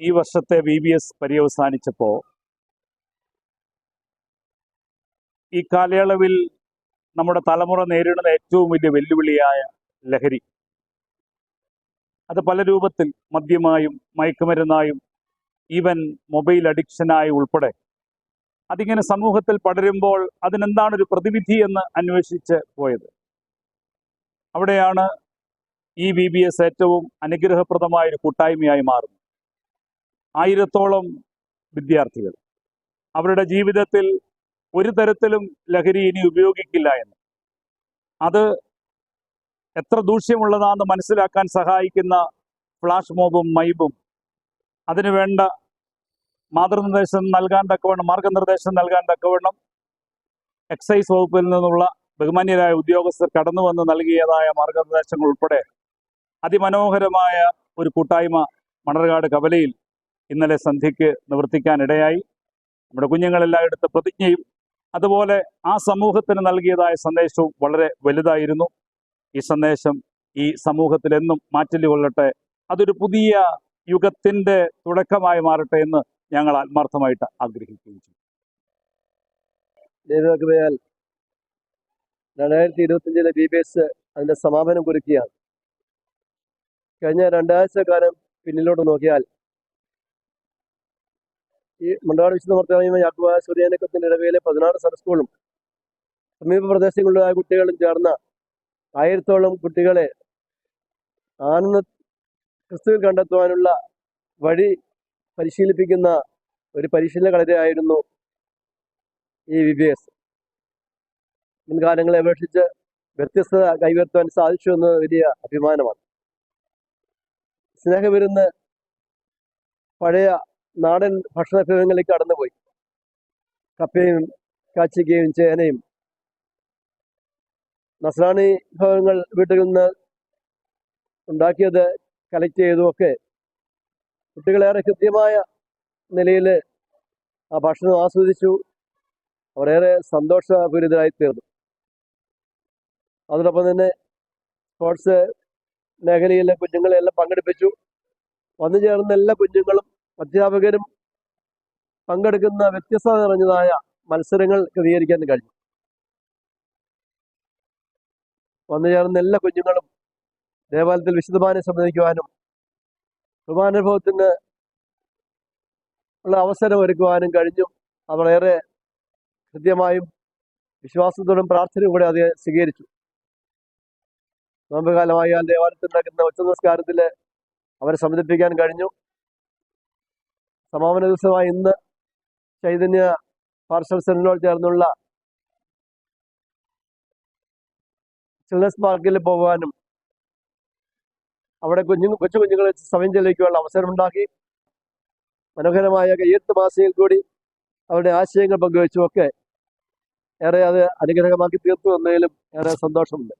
ഈ വർഷത്തെ VBS പര്യവസാനിച്ചപ്പോൾ ഈ കാലയളവിൽ നമ്മുടെ തലമുറ നേരിടുന്ന ഏറ്റവും വലിയ വെല്ലുവിളിയായ ലഹരി, അത് പല രൂപത്തിൽ മദ്യമായും മയക്കുമരുന്നായും ഈവൻ മൊബൈൽ അഡിക്ഷനായും ഉൾപ്പെടെ അതിങ്ങനെ സമൂഹത്തിൽ പടരുമ്പോൾ അതിനെന്താണ് ഒരു പ്രതിവിധി എന്ന് അന്വേഷിച്ച് പോയത്. അവിടെയാണ് ഈ VBS ഏറ്റവും അനുഗ്രഹപ്രദമായൊരു കൂട്ടായ്മയായി മാറുന്നത്. 1000-ഓളം വിദ്യാർത്ഥികൾ അവരുടെ ജീവിതത്തിൽ ഒരു തരത്തിലും ലഹരി ഇനി ഉപയോഗിക്കില്ല എന്ന്, അത് എത്ര ദൂഷ്യമുള്ളതാണെന്ന് മനസ്സിലാക്കാൻ സഹായിക്കുന്ന ഫ്ലാഷ് മോബും മൈബും അതിനുവേണ്ട മാർഗനിർദ്ദേശം നൽകാൻ തക്കവണ്ണം എക്സൈസ് വകുപ്പിൽ നിന്നുള്ള ബഹുമാന്യരായ ഉദ്യോഗസ്ഥർ കടന്നു വന്ന് നൽകിയതായ മാർഗനിർദ്ദേശങ്ങൾ ഉൾപ്പെടെ അതിമനോഹരമായ ഒരു കൂട്ടായ്മ മണർകാട് കവലയിൽ ഇന്നലെ സന്ധ്യയ്ക്ക് നിവർത്തിക്കാനിടയായി. നമ്മുടെ കുഞ്ഞുങ്ങളെല്ലാം എടുത്ത പ്രതിജ്ഞയും അതുപോലെ ആ സമൂഹത്തിന് നൽകിയതായ സന്ദേശവും വളരെ വലുതായിരുന്നു. ഈ സന്ദേശം ഈ സമൂഹത്തിലെന്നും മാറ്റൽ കൊള്ളട്ടെ, അതൊരു പുതിയ യുഗത്തിൻ്റെ തുടക്കമായി മാറട്ടെ എന്ന് ഞങ്ങൾ ആത്മാർത്ഥമായിട്ട് ആഗ്രഹിക്കുകയും ചെയ്യും. 2025 VBS അതിൻ്റെ സമാപനം കുറിക്കുകയാണ്. കഴിഞ്ഞ 2 ആഴ്ചക്കാലം പിന്നിലോട്ട് നോക്കിയാൽ ഈ മണ്ണാട് വിശുദ്ധ മർത്തോമാ യാക്കോബായ സൂര്യാനക്കത്തിൻ്റെ ഇടവയിലെ 16 സബ് സ്കൂളും സമീപ പ്രദേശങ്ങളിലായ കുട്ടികളും ചേർന്ന 1000-ഓളം കുട്ടികളെ ആനന്ദ ക്രിസ്തുവിൽ കണ്ടെത്തുവാനുള്ള വഴി പരിശീലിപ്പിക്കുന്ന ഒരു പരിശീലന കളരിയായിരുന്നു ഈ VBS. മുൻകാലങ്ങളെ അപേക്ഷിച്ച് വ്യത്യസ്തത കൈവരുത്താൻ സാധിച്ചു എന്ന് വലിയ അഭിമാനമാണ്. സ്നേഹവിരുന്ന് പഴയ നാടൻ ഭക്ഷണ വിഭവങ്ങളിലേക്ക് കടന്നുപോയി. കപ്പയും കാച്ചിക്കയും ചേനയും നസ്രാണി വിഭവങ്ങൾ വീട്ടിൽ നിന്ന് ഉണ്ടാക്കിയത് കളക്ട് ചെയ്തുമൊക്കെ കുട്ടികളേറെ കൃത്യമായ നിലയിൽ ആ ഭക്ഷണം ആസ്വദിച്ചു. അവരേറെ സന്തോഷപൂരിതരായി തീർന്നു. അതോടൊപ്പം തന്നെ സ്പോർട്സ് മേഖലയിലെ കുഞ്ഞുങ്ങളെല്ലാം പങ്കെടുപ്പിച്ചു. വന്നു ചേർന്ന എല്ലാ കുഞ്ഞുങ്ങളും അധ്യാപകരും പങ്കെടുക്കുന്ന വ്യത്യസ്തത നിറഞ്ഞതായ മത്സരങ്ങൾ ക്രമീകരിക്കാൻ കഴിഞ്ഞു. വന്നു ചേർന്ന എല്ലാ കുഞ്ഞുങ്ങളും ദേവാലയത്തിൽ വിശുദ്ധമാനെ സംബന്ധിക്കുവാനും കുർബാനുഭവത്തിന് ഉള്ള അവസരം ഒരുക്കുവാനും കഴിഞ്ഞു. അവളേറെ കൃത്യമായും വിശ്വാസത്തോടും പ്രാർത്ഥനയും കൂടെ അത് സ്വീകരിച്ചു. നോമ്പുകാലമായാൽ ദേവാലയത്തിൽ നടക്കുന്ന ഉച്ച നമസ്കാരത്തിൽ അവരെ സംബന്ധിപ്പിക്കാൻ കഴിഞ്ഞു. സമാപന ദിവസമായ ഇന്ന് ചൈതന്യ പാർശ്വൽ സെന്ററിനോട് ചേർന്നുള്ള ചിൽഡ്രൻസ് പാർക്കിൽ പോകുവാനും അവിടെ കൊച്ചു കുഞ്ഞുങ്ങളെ സമയം ചെലവഴിക്കുവാനുള്ള അവസരമുണ്ടാക്കി. മനോഹരമായ കയ്യെഴുത്ത് മാസികയിൽ കൂടി അവരുടെ ആശയങ്ങൾ പങ്കുവെച്ചുമൊക്കെ ഏറെ അത് അനുഗ്രഹമാക്കി തീർത്തു എന്നതിലും ഏറെ സന്തോഷമുണ്ട്.